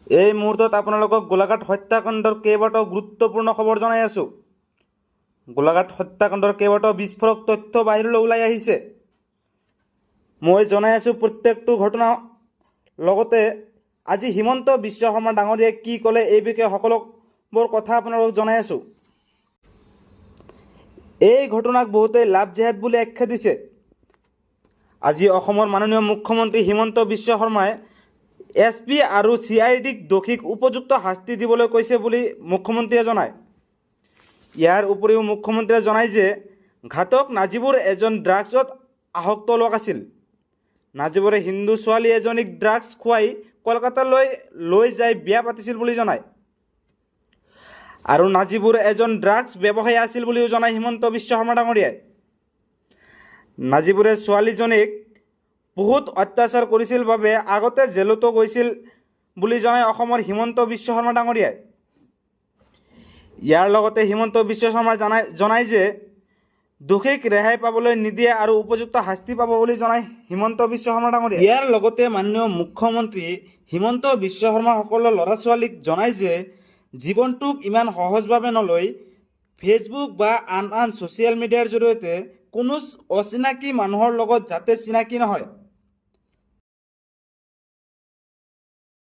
এই মুহূৰ্তত আপোনালোকক গোলাঘাট হত্যাকাণ্ডৰ কেইবাটাও গুৰুত্বপূৰ্ণ খবৰ জনাই আছোঁ। গোলাঘাট হত্যাকাণ্ডৰ কেইবাটাও বিস্ফোৰক তথ্য বাহিৰলৈ ওলাই আহিছে। মই জনাই আছোঁ প্ৰত্যেকটো ঘটনা। লগতে আজি হিমন্ত বিশ্ব শৰ্মা ডাঙৰীয়াই কি ক'লে এই বিষয়ে সকলোবোৰ কথা আপোনালোকক জনাই আছোঁ। এই ঘটনাক বহুতেই লাভ জেহাদ বুলি আখ্যা দিছে। আজি অসমৰ মাননীয় মুখ্যমন্ত্ৰী হিমন্ত বিশ্ব শৰ্মাই SP আৰু CIDক দোষীক উপযুক্ত শাস্তি দিবলৈ কৈছে বুলি মুখ্যমন্ত্ৰীয়ে জনায়। ইয়াৰ উপৰিও মুখ্যমন্ত্ৰীয়ে জনায় যে ঘাতক নাজিবুৰ এজন ড্ৰাগছত আসক্ত লোক আছিল। নাজিবুৰে হিন্দু ছোৱালী এজনীক ড্ৰাগছ খুৱাই কলকাতালৈ লৈ যাই বিয়া পাতিছিল বুলি জনায়। আৰু নাজিবুৰ এজন ড্ৰাগছ ব্যৱসায়ী আছিল বুলিও জনায় হিমন্ত বিশ্ব শৰ্মা ডাঙৰীয়াই। নাজিবুৰে ছোৱালীজনীক বহুত অত্যাচাৰ কৰিছিল বাবে আগতে জেলতো গৈছিল বুলি জনায় অসমৰ হিমন্ত বিশ্ব শৰ্মা ডাঙৰীয়াই। ইয়াৰ লগতে হিমন্ত বিশ্ব শৰ্মাই জনায় যে দোষীক ৰেহাই পাবলৈ নিদিয়ে আৰু উপযুক্ত শাস্তি পাব বুলি জনায় হিমন্ত বিশ্ব শৰ্মা ডাঙৰীয়াই। ইয়াৰ লগতে মাননীয় মুখ্যমন্ত্ৰী হিমন্ত বিশ্ব শৰ্মা সকলো ল'ৰা ছোৱালীক জনায় যে জীৱনটোক ইমান সহজভাৱে নলৈ ফেচবুক বা আন ছ'চিয়েল মিডিয়াৰ জৰিয়তে কোনো অচিনাকি মানুহৰ লগত যাতে চিনাকি নহয়।